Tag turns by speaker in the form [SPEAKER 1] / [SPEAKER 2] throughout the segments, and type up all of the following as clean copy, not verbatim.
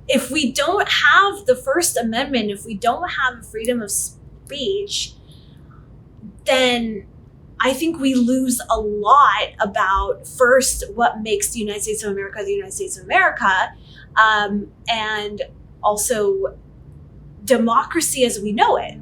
[SPEAKER 1] if we don't have the First Amendment, if we don't have freedom of speech, then I think we lose a lot about, first, what makes the United States of America the United States of America, and also democracy as we know it.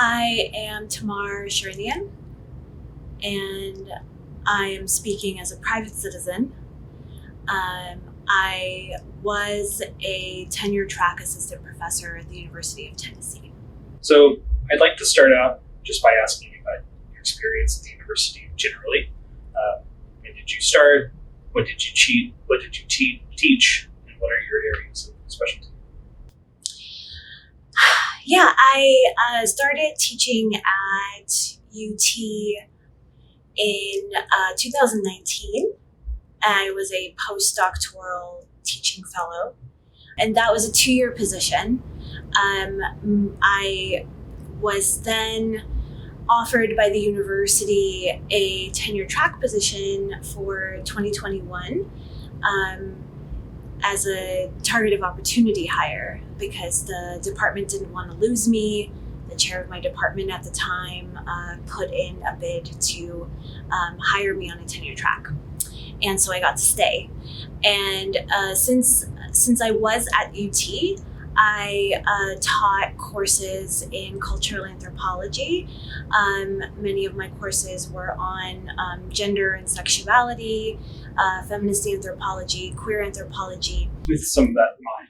[SPEAKER 1] I am Tamar Shirinian, and I am speaking as a private citizen. I was a tenure track assistant professor at the University of Tennessee.
[SPEAKER 2] So I'd like to start out just by asking you about your experience at the university generally. When did you start? What did you teach? And what are your areas of specialty?
[SPEAKER 1] Yeah, I started teaching at UT in 2019. I was a postdoctoral teaching fellow, and that was a 2-year position. I was then offered by the university a tenure track position for 2021 as a target of opportunity hire, because the department didn't want to lose me. The chair of my department at the time put in a bid to hire me on a tenure track. And so I got to stay. And since I was at UT, I taught courses in cultural anthropology. Many of my courses were on gender and sexuality, feminist anthropology, queer anthropology.
[SPEAKER 2] With some of that in mind,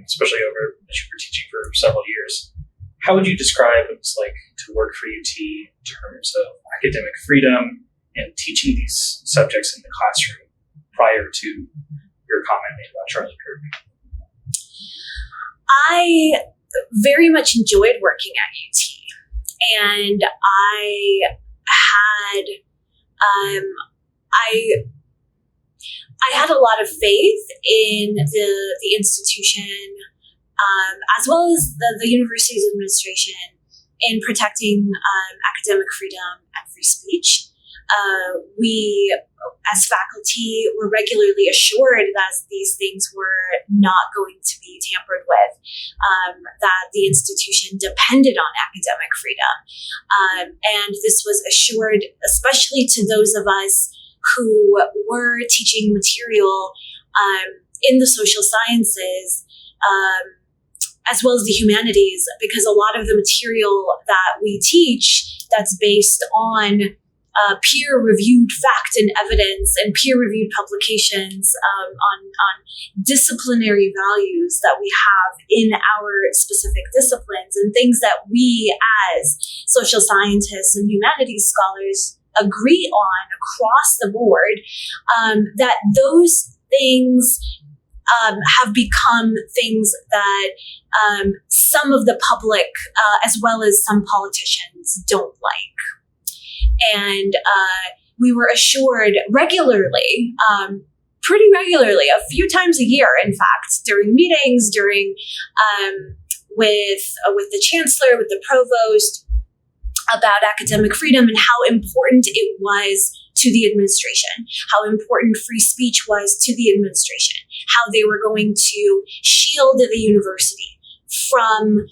[SPEAKER 2] especially over as you were teaching for several years, how would you describe what it's like to work for UT in terms of academic freedom and teaching these subjects in the classroom prior to your comment made about Charlie Kirk?
[SPEAKER 1] I very much enjoyed working at UT, and I had a lot of faith in the institution, as well as the university's administration, in protecting academic freedom and free speech. We, as faculty, were regularly assured that these things were not going to be tampered with, that the institution depended on academic freedom. And this was assured especially to those of us who were teaching material in the social sciences, as well as the humanities, because a lot of the material that we teach that's based on peer-reviewed fact and evidence and peer-reviewed publications on disciplinary values that we have in our specific disciplines, and things that we as social scientists and humanities scholars agree on across the board, that those things have become things that some of the public, as well as some politicians, don't like. And we were assured regularly, pretty regularly, a few times a year, in fact, during meetings, with the chancellor, with the provost, about academic freedom and how important it was to the administration, how important free speech was to the administration, how they were going to shield the university from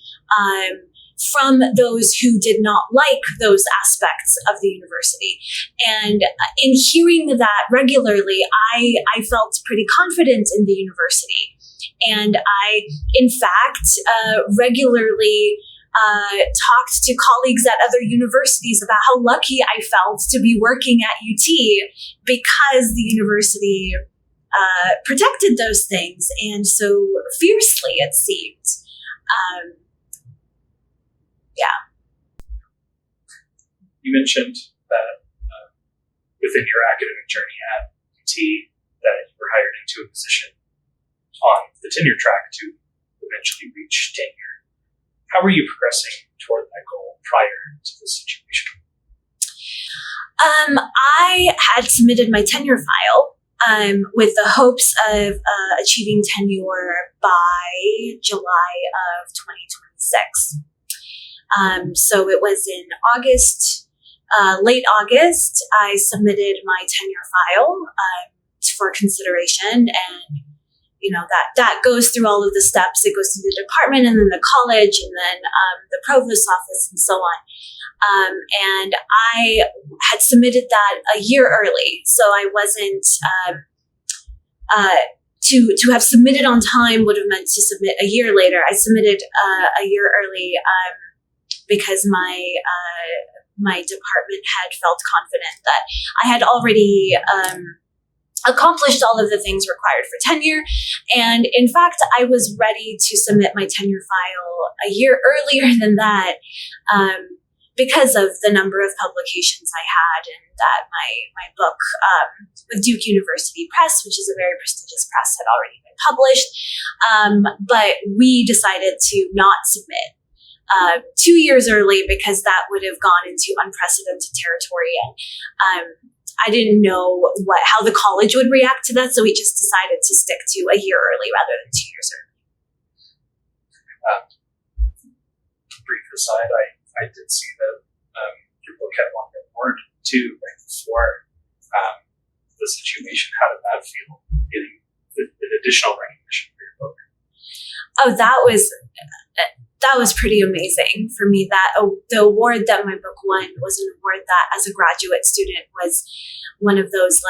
[SPEAKER 1] those who did not like those aspects of the university. And in hearing that regularly, I felt pretty confident in the university. And I, in fact, regularly talked to colleagues at other universities about how lucky I felt to be working at UT because the university protected those things, and so fiercely, it seemed.
[SPEAKER 2] You mentioned that within your academic journey at UT, that you were hired into a position on the tenure track to eventually reach tenure. How were you progressing toward that goal prior to this situation?
[SPEAKER 1] I had submitted my tenure file with the hopes of achieving tenure by July of 2026. So it was in August, late August, I submitted my tenure file for consideration, and that goes through all of the steps. It goes through the department, and then the college, and then the provost's office, and so on. And I had submitted that a year early, so I wasn't to have submitted on time would have meant to submit a year later. I submitted a year early because my department had felt confident that I had already accomplished all of the things required for tenure. And in fact, I was ready to submit my tenure file a year earlier than that because of the number of publications I had, and that my book with Duke University Press, which is a very prestigious press, had already been published. But we decided to not submit 2 years early because that would have gone into unprecedented territory, and I didn't know how the college would react to that, so we just decided to stick to a year early rather than 2 years early.
[SPEAKER 2] Brief aside, I did see that your book had won an award too right before the situation. How did that feel, getting the additional recognition for your book?
[SPEAKER 1] Oh, that was pretty amazing for me. That the award that my book won was an award that, as a graduate student, was one of those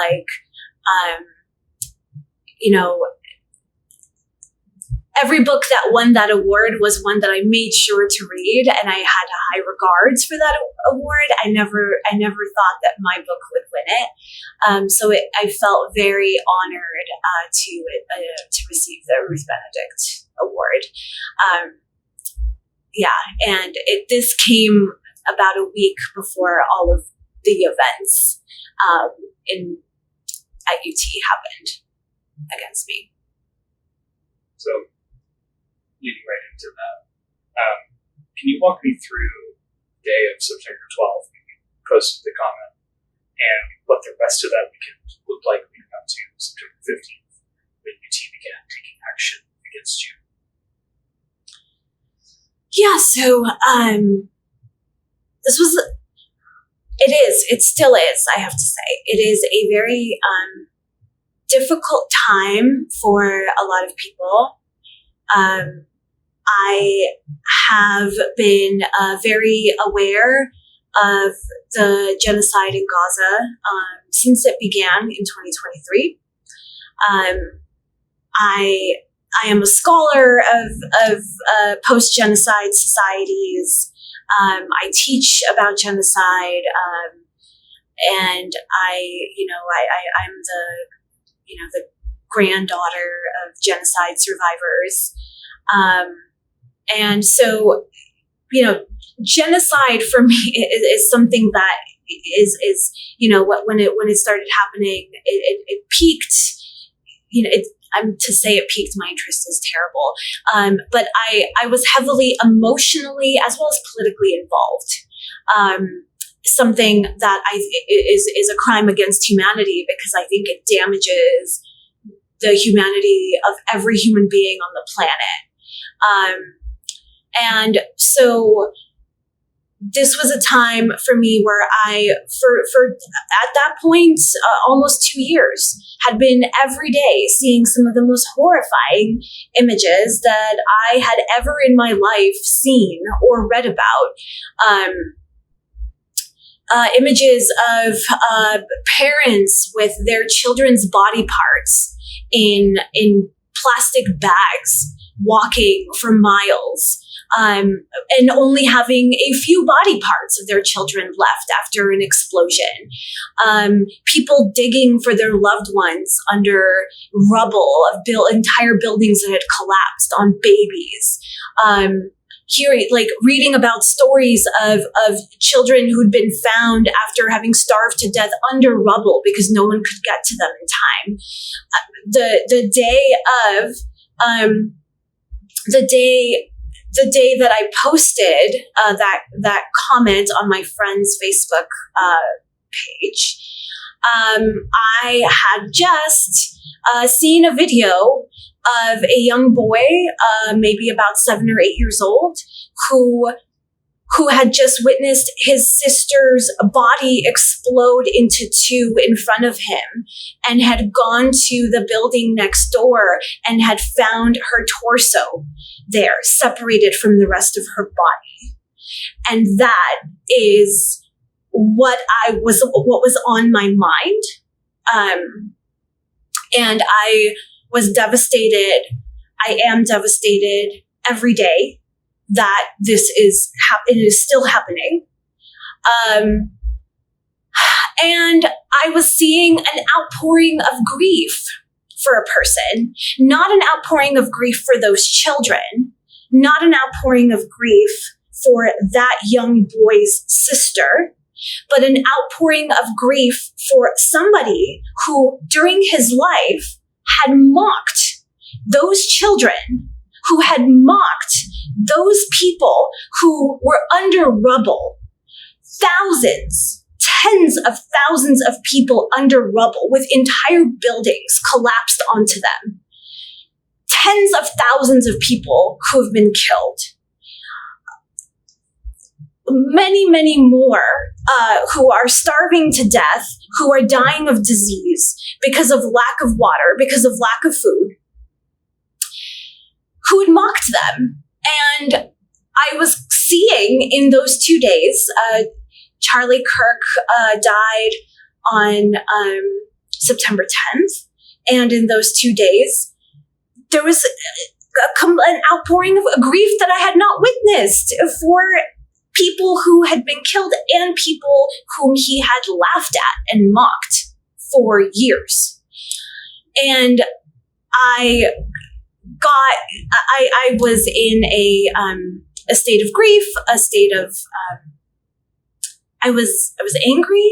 [SPEAKER 1] every book that won that award was one that I made sure to read, and I had high regards for that award. I never thought that my book would win it, so I felt very honored to receive the Ruth Benedict Award. And this came about a week before all of the events at UT happened against me.
[SPEAKER 2] So, leading right into that, can you walk me through the day of September 12th when you posted the comment, and what the rest of that weekend looked like leading up to September 15th, when UT began taking action against you?
[SPEAKER 1] Yeah, so it still is, I have to say. It is a very difficult time for a lot of people. I have been very aware of the genocide in Gaza since it began in 2023. I am a scholar of post-genocide societies. I teach about genocide, and I'm the granddaughter of genocide survivors, and so genocide for me is something that is when it started happening, it peaked. To say it piqued my interest is terrible. But I was heavily emotionally as well as politically involved. Something that is a crime against humanity, because I think it damages the humanity of every human being on the planet. And so this was a time for me where I, for at that point, almost 2 years, had been every day seeing some of the most horrifying images that I had ever in my life seen or read about. Images of parents with their children's body parts in plastic bags walking for miles. and only having a few body parts of their children left after an explosion. People digging for their loved ones under rubble of entire buildings that had collapsed on babies. Reading about stories of children who'd been found after having starved to death under rubble because no one could get to them in time. The day that I posted that comment on my friend's Facebook page, I had just seen a video of a young boy, maybe about 7 or 8 years old, who had just witnessed his sister's body explode into two in front of him, and had gone to the building next door and had found her torso there, separated from the rest of her body. And that is what was on my mind. And I was devastated. I am devastated every day that this is it is still happening. And I was seeing an outpouring of grief for a person, not an outpouring of grief for those children, not an outpouring of grief for that young boy's sister, but an outpouring of grief for somebody who, during his life, had mocked those children, who had mocked those people who were under rubble. Thousands, tens of thousands of people under rubble with entire buildings collapsed onto them. Tens of thousands of people who have been killed. Many, many more who are starving to death, who are dying of disease because of lack of water, because of lack of food, who had mocked them. And I was seeing in those 2 days, Charlie Kirk died on September 10th. And in those 2 days, there was an outpouring of grief that I had not witnessed for people who had been killed and people whom he had laughed at and mocked for years. And I was in a state of grief, a state of, I was angry.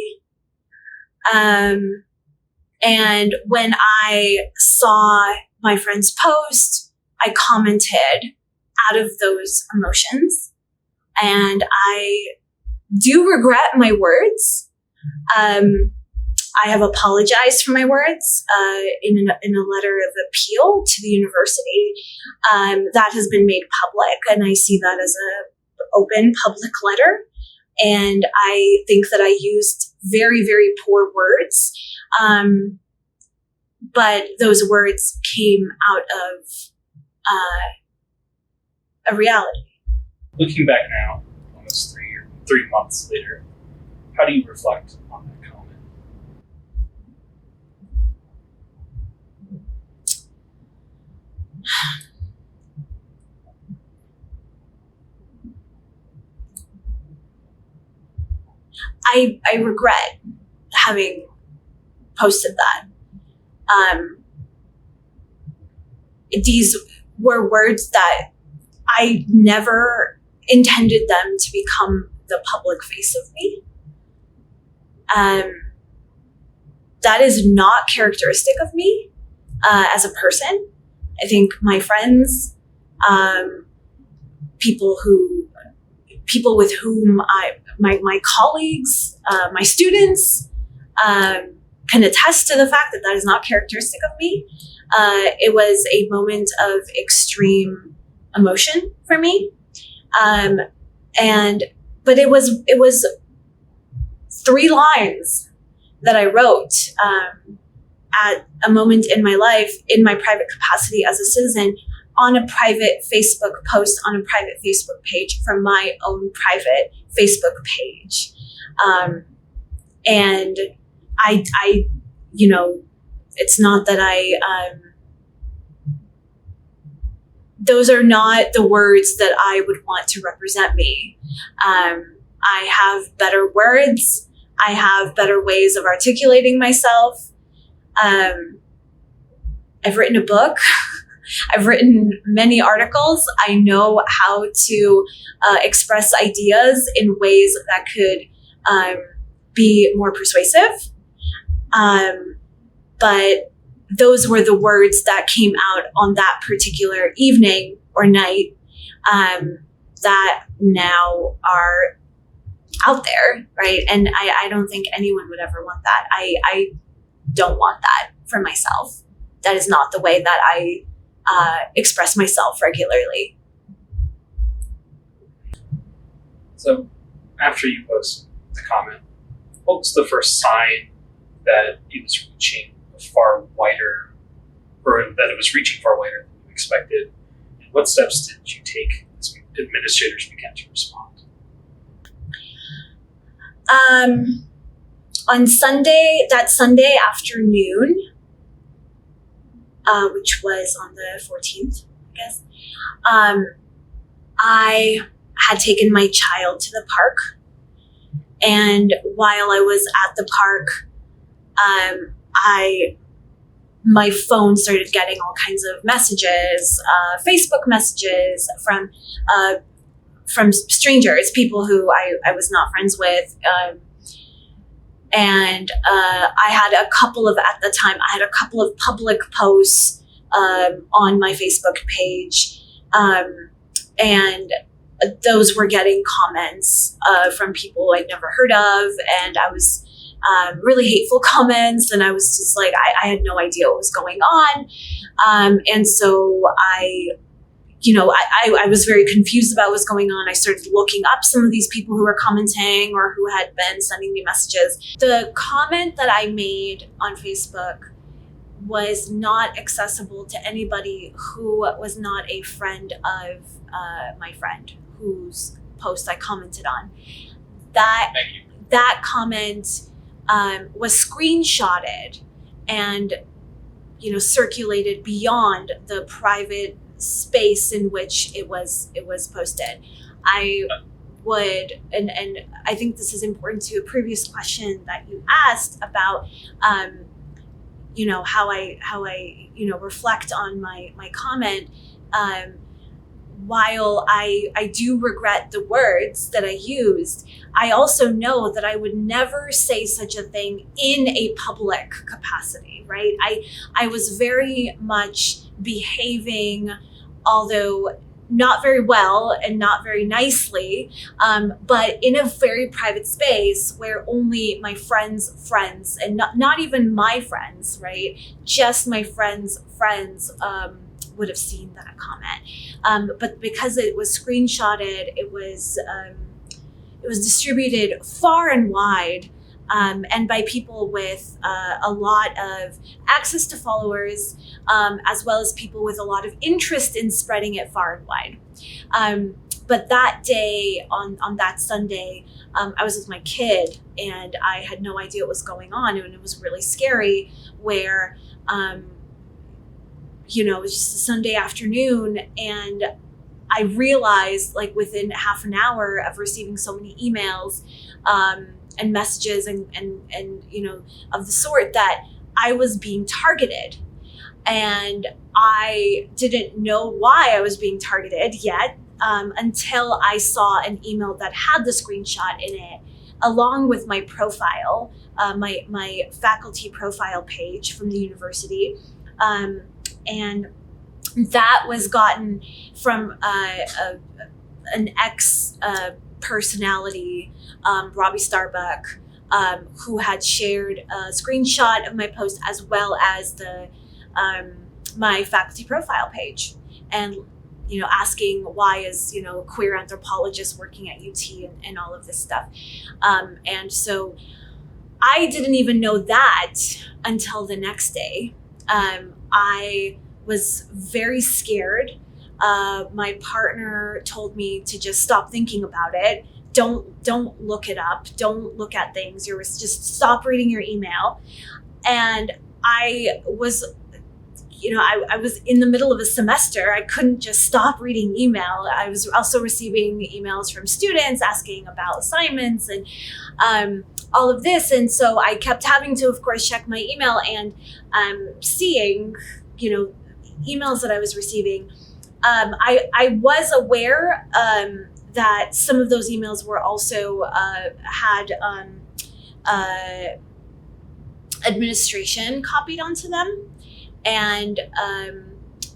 [SPEAKER 1] And when I saw my friend's post, I commented out of those emotions. And I do regret my words. I have apologized for my words in a letter of appeal to the university. That has been made public, and I see that as an open public letter. And I think that I used very, very poor words. But those words came out of a reality.
[SPEAKER 2] Looking back now, almost 3 months later, how do you reflect on that comment?
[SPEAKER 1] I regret having posted that. These were words that I never intended them to become the public face of me. That is not characteristic of me as a person. I think my friends, people with whom my colleagues, my students, can attest to the fact that that is not characteristic of me. It was a moment of extreme emotion for me. But it was 3 lines that I wrote at a moment in my life, in my private capacity as a citizen, on a private Facebook post, on a private Facebook page from my own private Facebook page. And I it's not that those are not the words that I would want to represent me. I have better words. I have better ways of articulating myself. I've written a book. I've written many articles. I know how to express ideas in ways that could be more persuasive. But those were the words that came out on that particular evening or night that now are out there, right? And I don't think anyone would ever want that. I don't want that for myself. That is not the way that I express myself regularly.
[SPEAKER 2] So after you post the comment, what was the first sign that it was reaching far wider, or that it was reaching far wider than you expected? And what steps did you take as administrators began to respond?
[SPEAKER 1] On that Sunday afternoon, which was on the 14th, I guess, I had taken my child to the park. And while I was at the park, my phone started getting all kinds of messages, Facebook messages from strangers, people who I was not friends with. And I had a couple of public posts on my Facebook page. And those were getting comments from people I'd never heard of. And I was really hateful comments. And I was just like, I had no idea what was going on. And so I was very confused about what was going on. I started looking up some of these people who were commenting or who had been sending me messages. The comment that I made on Facebook was not accessible to anybody who was not a friend of my friend whose post I commented on. That comment was screenshotted and circulated beyond the private space in which it was posted. I would, and I think this is important to a previous question that you asked about, how I reflect on my comment. While I do regret the words that I used, I also know that I would never say such a thing in a public capacity, right? I was very much behaving, although not very well and not very nicely, but in a very private space where only my friends, and not even my friends, right? Just my friends' would have seen that comment. But because it was screenshotted, it was distributed far and wide, and by people with a lot of access to followers, as well as people with a lot of interest in spreading it far and wide. But that day, on that Sunday, I was with my kid, and I had no idea what was going on, and it was really scary. Where it was just a Sunday afternoon, and I realized, like, within half an hour of receiving so many emails and messages and of the sort, that I was being targeted. And I didn't know why I was being targeted yet, until I saw an email that had the screenshot in it, along with my profile, my faculty profile page from the university. And that was gotten from an ex personality, Robbie Starbuck, who had shared a screenshot of my post, as well as the my faculty profile page, and asking why is a queer anthropologist working at UT and all of this stuff. And so I didn't even know that until the next day. I was very scared. My partner told me to just stop thinking about it. Don't look it up. Don't look at things. Just stop reading your email. And I was, I was in the middle of a semester. I couldn't just stop reading email. I was also receiving emails from students asking about assignments and all of this. And so I kept having to, of course, check my email and seeing, emails that I was receiving. I was aware that some of those emails were also had administration copied onto them. And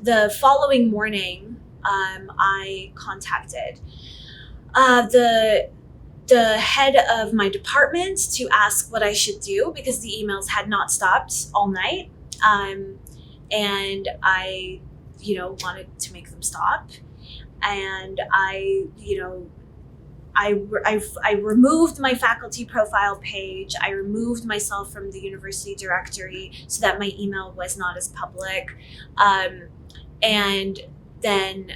[SPEAKER 1] the following morning, I contacted the head of my department to ask what I should do, because the emails had not stopped all night. And I, wanted to make them stop. And I removed my faculty profile page. I removed myself from the university directory so that my email was not as public. And then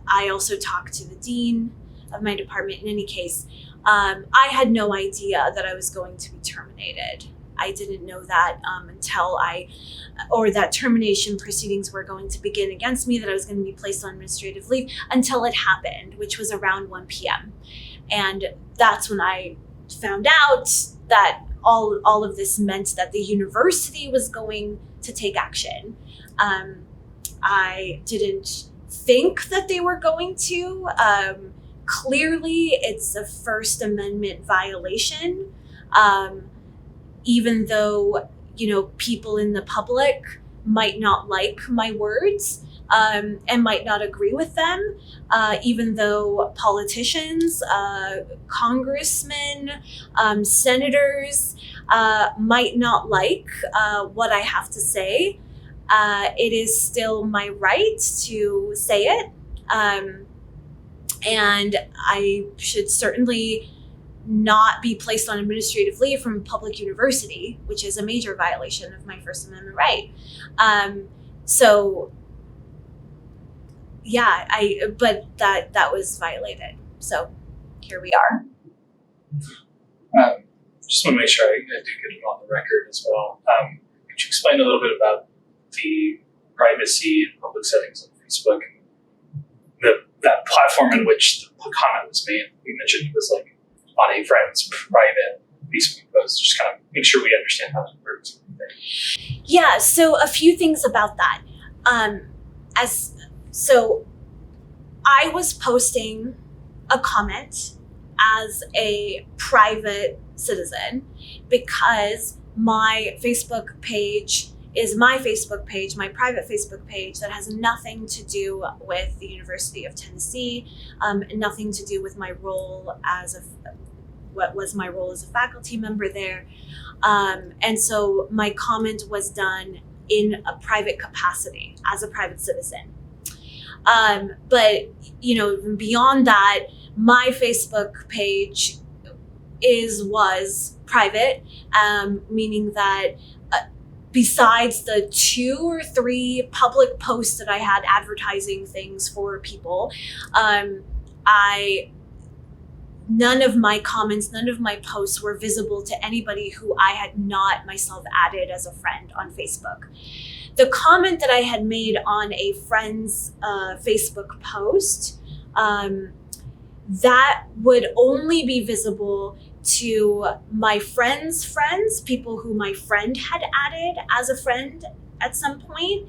[SPEAKER 1] I also talked to the dean of my department. In any case, I had no idea that I was going to be terminated. I didn't know that or that termination proceedings were going to begin against me, that I was going to be placed on administrative leave until it happened, which was around 1 p.m. And that's when I found out that all of this meant that the university was going to take action. I didn't think that they were going to. Clearly, it's a First Amendment violation. Even though, people in the public might not like my words and might not agree with them, even though politicians, congressmen, senators might not like what I have to say, it is still my right to say it. And I should certainly not be placed on administrative leave from a public university, which is a major violation of my First Amendment right. But that was violated. So here we are.
[SPEAKER 2] Just want to make sure I do get it on the record as well. Could you explain a little bit about the privacy and public settings of Facebook, that platform in which the comment was made? You mentioned it was like on a friend's private Facebook post. Just kind of make sure we understand how that works.
[SPEAKER 1] Yeah, so a few things about that. So I was posting a comment as a private citizen because my Facebook page is my Facebook page, my private Facebook page, that has nothing to do with the University of Tennessee, nothing to do with my role what was my role as a faculty member there. And so my comment was done in a private capacity as a private citizen. But, beyond that, my Facebook page was private, meaning that besides the 2 or 3 public posts that I had advertising things for people, none of my comments, none of my posts were visible to anybody who I had not myself added as a friend on Facebook. The comment that I had made on a friend's Facebook post, that would only be visible to my friend's friends, people who my friend had added as a friend at some point,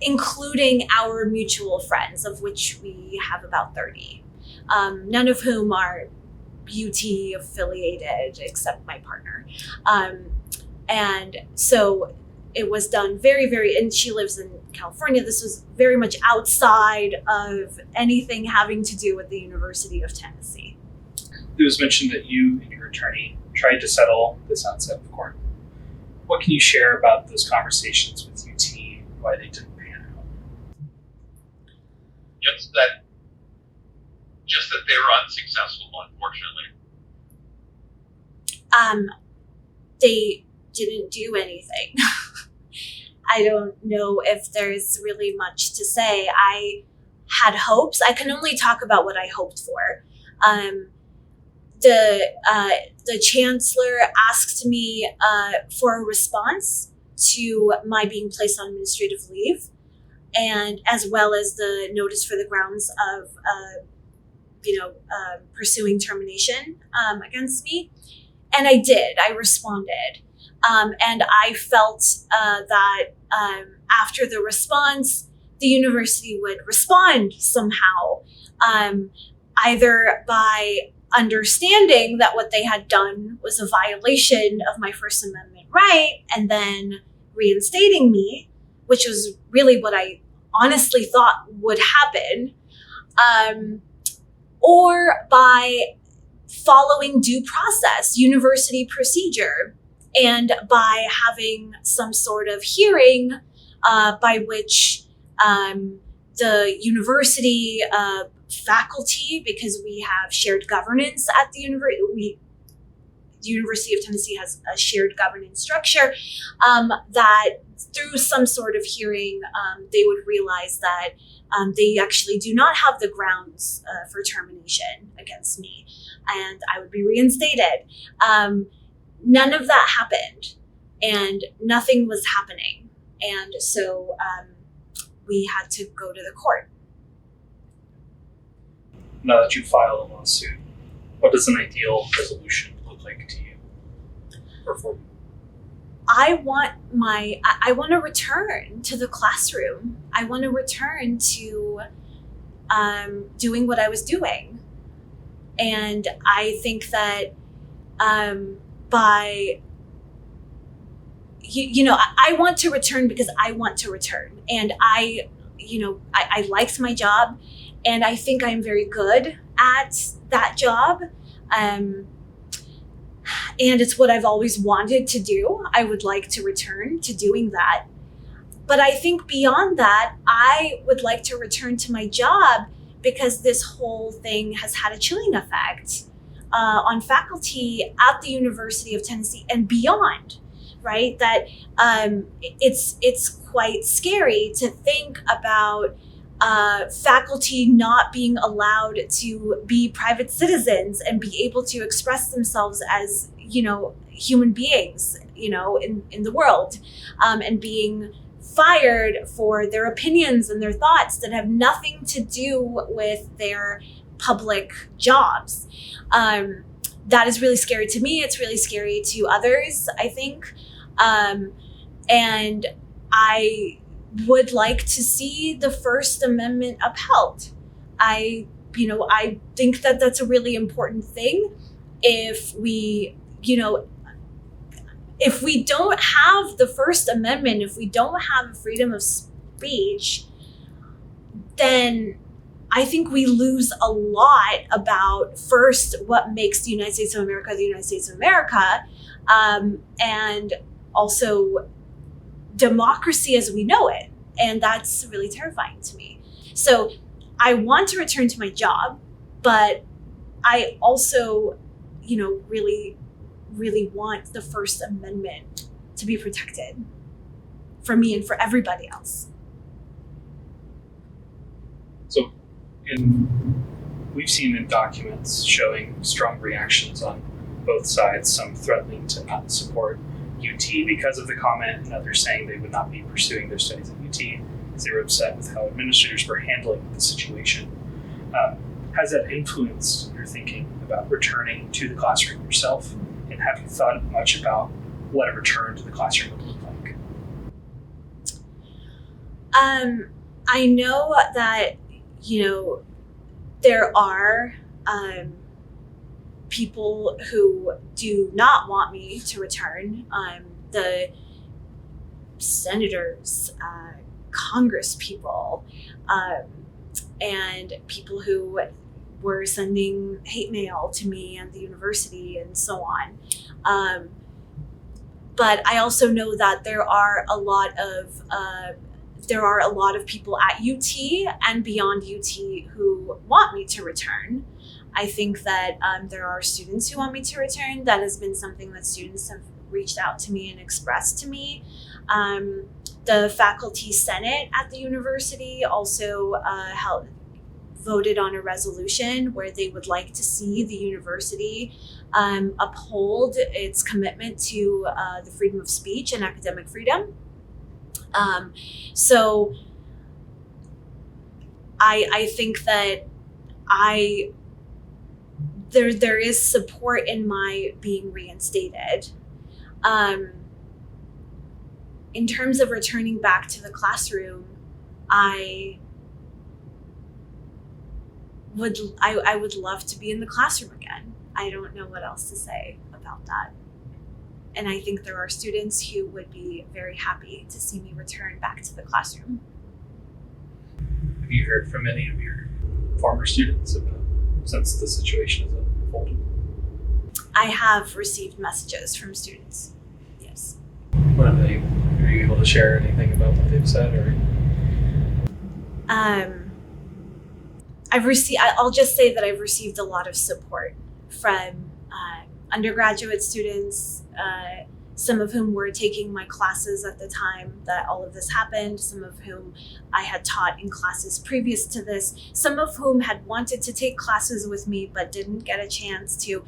[SPEAKER 1] including our mutual friends, of which we have about 30, none of whom are UT affiliated except my partner. And so it was done very, very, and she lives in California. This was very much outside of anything having to do with the University of Tennessee.
[SPEAKER 2] It was mentioned that you and your attorney tried to settle this outside of court. What can you share about those conversations with UT, why they didn't pan out?
[SPEAKER 3] Just that they were unsuccessful, unfortunately.
[SPEAKER 1] They didn't do anything. I don't know if there's really much to say. I had hopes. I can only talk about what I hoped for. The chancellor asked me for a response to my being placed on administrative leave, and as well as the notice for the grounds of pursuing termination against me. And I did. I responded. And I felt that after the response, the university would respond somehow, either by understanding that what they had done was a violation of my First Amendment right and then reinstating me, which was really what I honestly thought would happen, or by following due process, university procedure, and by having some sort of hearing by which the university faculty, because we have shared governance at the university, the University of Tennessee has a shared governance structure, that through some sort of hearing, they would realize that they actually do not have the grounds for termination against me, and I would be reinstated. None of that happened, and nothing was happening. And so we had to go to the court.
[SPEAKER 2] Now that you filed a lawsuit, what does an ideal resolution look like to you or for you?
[SPEAKER 1] I want to return to the classroom. I want to return to doing what I was doing. And I think that I want to return because I want to return. And I liked my job, and I think I'm very good at that job. And it's what I've always wanted to do. I would like to return to doing that. But I think beyond that, I would like to return to my job because this whole thing has had a chilling effect on faculty at the University of Tennessee and beyond, right? That it's quite scary to think about faculty not being allowed to be private citizens and be able to express themselves as, human beings, in the world, and being fired for their opinions and their thoughts that have nothing to do with their public jobs. That is really scary to me. It's really scary to others, I think. And I would like to see the First Amendment upheld. I think that that's a really important thing. If we don't have the First Amendment, if we don't have freedom of speech, then I think we lose a lot about, first, what makes the United States of America the United States of America, and also democracy as we know it. And that's really terrifying to me. So I want to return to my job, but I also, really, really want the First Amendment to be protected for me and for everybody else.
[SPEAKER 2] So we've seen in documents showing strong reactions on both sides, some threatening to not support UT because of the comment, and others saying they would not be pursuing their studies at UT because they were upset with how administrators were handling the situation. Has that influenced your thinking about returning to the classroom yourself? And have you thought much about what a return to the classroom would look like?
[SPEAKER 1] I know that, there are people who do not want me to return. The senators, Congress people, and people who were sending hate mail to me and the university and so on. But I also know that there are a lot of people at UT and beyond UT who want me to return. I think that there are students who want me to return. That has been something that students have reached out to me and expressed to me. The faculty senate at the university also voted on a resolution where they would like to see the university uphold its commitment to the freedom of speech and academic freedom. So I think that there is support in my being reinstated. In terms of returning back to the classroom, I would love to be in the classroom again. I don't know what else to say about that. And I think there are students who would be very happy to see me return back to the classroom.
[SPEAKER 2] Have you heard from any of your former students since the situation has unfolded?
[SPEAKER 1] I have received messages from students, yes.
[SPEAKER 2] What have they? Are you able to share anything about what they've said, or?
[SPEAKER 1] I'll just say that I've received a lot of support from undergraduate students, some of whom were taking my classes at the time that all of this happened, some of whom I had taught in classes previous to this, some of whom had wanted to take classes with me but didn't get a chance to,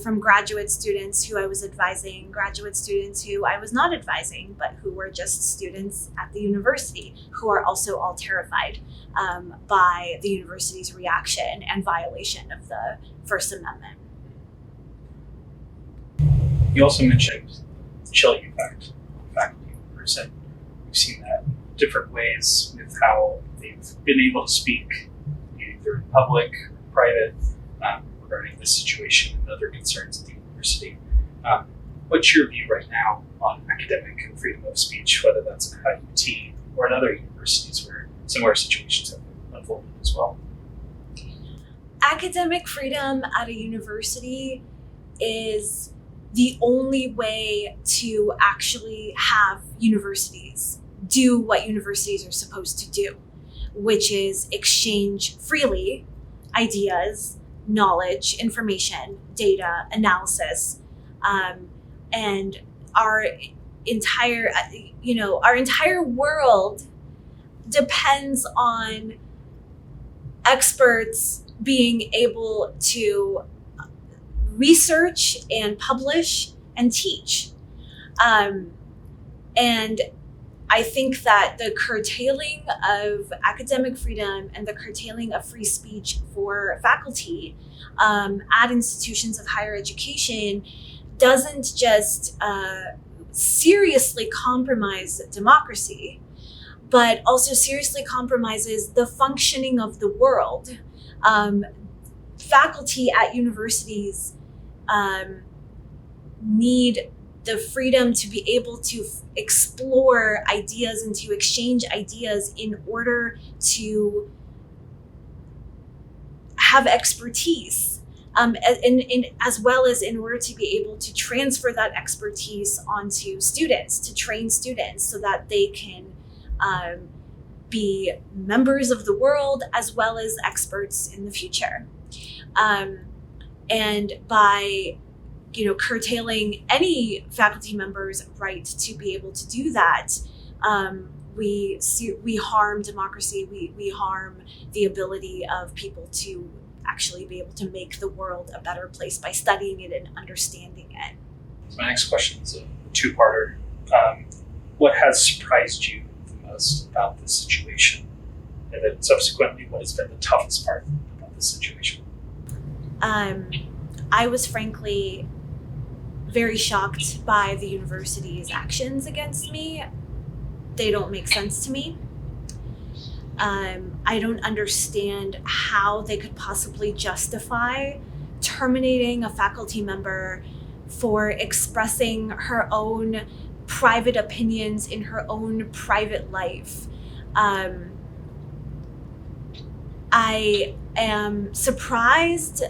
[SPEAKER 1] from graduate students who I was advising, graduate students who I was not advising, but who were just students at the university, who are also all terrified by the university's reaction and violation of the First Amendment.
[SPEAKER 2] You also mentioned the chilling effect on faculty members, and we've seen that in different ways with how they've been able to speak either in public or private regarding this situation and other concerns at the university. What's your view right now on academic and freedom of speech, whether that's at UT or at other universities where similar situations have unfolded as well?
[SPEAKER 1] Academic freedom at a university is the only way to actually have universities do what universities are supposed to do, which is exchange freely ideas, knowledge, information, data, analysis, and our entire world depends on experts being able to research and publish and teach. And I think that the curtailing of academic freedom and the curtailing of free speech for faculty at institutions of higher education doesn't just seriously compromise democracy, but also seriously compromises the functioning of the world. Faculty at universities need the freedom to be able to explore ideas and to exchange ideas in order to have expertise, as well as in order to be able to transfer that expertise onto students, to train students so that they can be members of the world as well as experts in the future. And by curtailing any faculty member's right to be able to do that, we harm democracy. We harm the ability of people to actually be able to make the world a better place by studying it and understanding it.
[SPEAKER 2] So my next question is a two-parter. What has surprised you the most about this situation? And then subsequently, what has been the toughest part about this situation?
[SPEAKER 1] I was frankly very shocked by the university's actions against me. They don't make sense to me. I don't understand how they could possibly justify terminating a faculty member for expressing her own private opinions in her own private life. I am surprised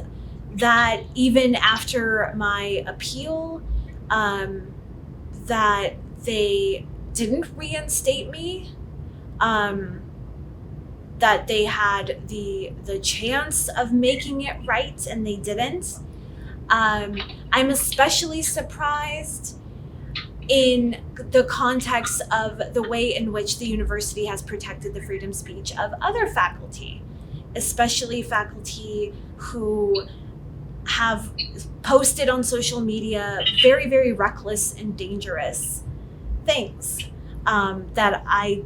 [SPEAKER 1] that even after my appeal, that they didn't reinstate me, that they had the chance of making it right and they didn't. I'm especially surprised in the context of the way in which the university has protected the freedom of speech of other faculty, especially faculty who have posted on social media very, very reckless and dangerous things that I,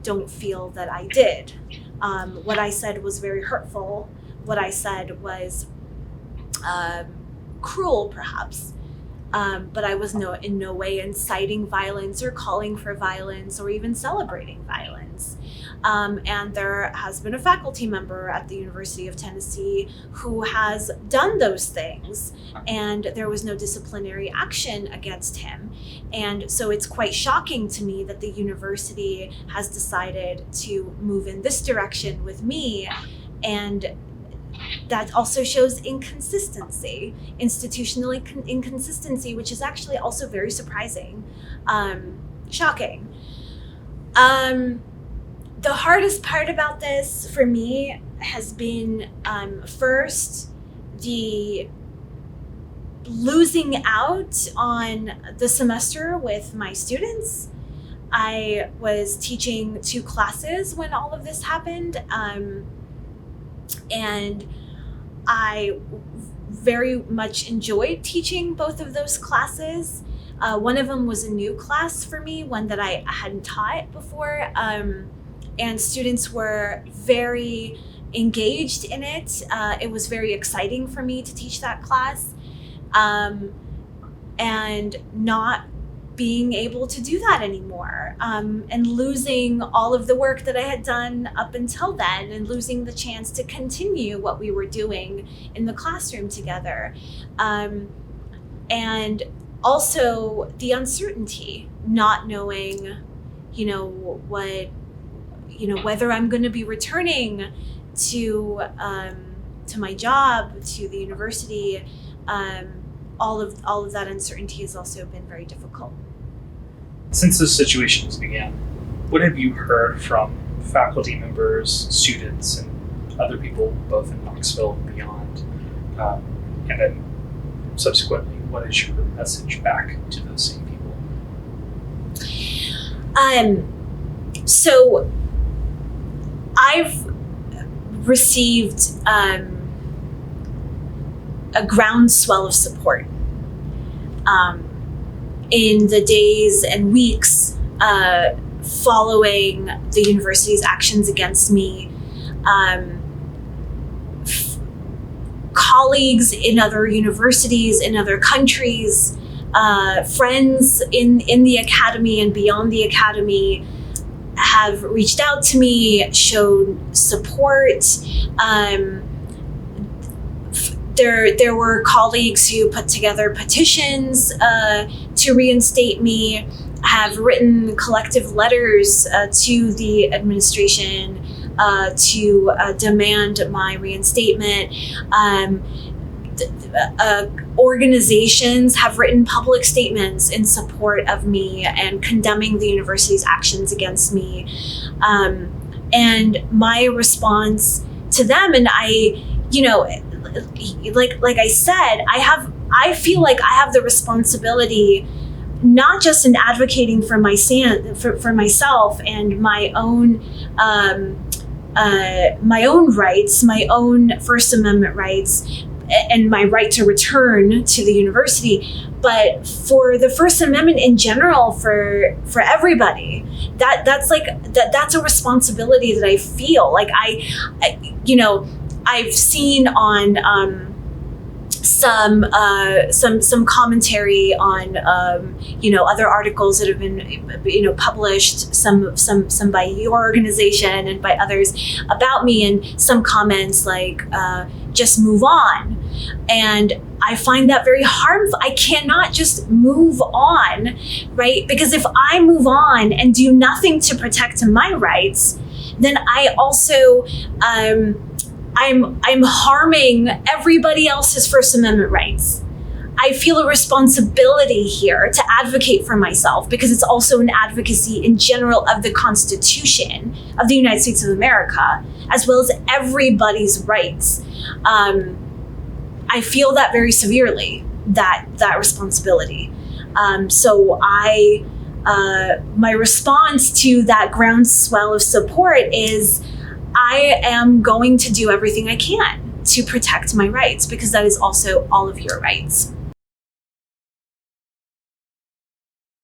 [SPEAKER 1] don't feel that I did. What I said was very hurtful. What I said was cruel, perhaps. But I was in no way inciting violence or calling for violence or even celebrating violence. And there has been a faculty member at the University of Tennessee who has done those things, and there was no disciplinary action against him. And so it's quite shocking to me that the university has decided to move in this direction with me, and that also shows inconsistency, institutional inconsistency, which is actually also very surprising, shocking. The hardest part about this for me has been first the losing out on the semester with my students. I was teaching 2 classes when all of this happened, and I very much enjoyed teaching both of those classes. One of them was a new class for me, one that I hadn't taught before, and students were very engaged in it. It was very exciting for me to teach that class, and not being able to do that anymore, and losing all of the work that I had done up until then, and losing the chance to continue what we were doing in the classroom together. And also the uncertainty, not knowing, whether I'm going to be returning to my job, to the university. All of that uncertainty has also been very difficult.
[SPEAKER 2] Since this situation began, what have you heard from faculty members, students, and other people both in Knoxville and beyond? And then subsequently, what is your message back to those same people?
[SPEAKER 1] So I've received a groundswell of support in the days and weeks following the university's actions against me. Colleagues in other universities, in other countries, friends in the academy and beyond the academy have reached out to me, showed support. There were colleagues who put together petitions to reinstate me, have written collective letters to the administration to demand my reinstatement. Organizations have written public statements in support of me and condemning the university's actions against me. And my response to them, and I, like I said, I feel like I have the responsibility, not just in advocating for myself and my own rights, my own First Amendment rights, and my right to return to the university, but for the First Amendment in general, for everybody. That's a responsibility that I feel like I've seen on some commentary on other articles that have been published, some by your organization and by others about me, and some comments like just move on. And I find that very harmful. I cannot just move on, right? Because if I move on and do nothing to protect my rights, then I also I'm harming everybody else's First Amendment rights. I feel a responsibility here to advocate for myself, because it's also an advocacy in general of the Constitution of the United States of America, as well as everybody's rights. I feel that very severely, that responsibility. So my response to that groundswell of support is, I am going to do everything I can to protect my rights, because that is also all of your rights.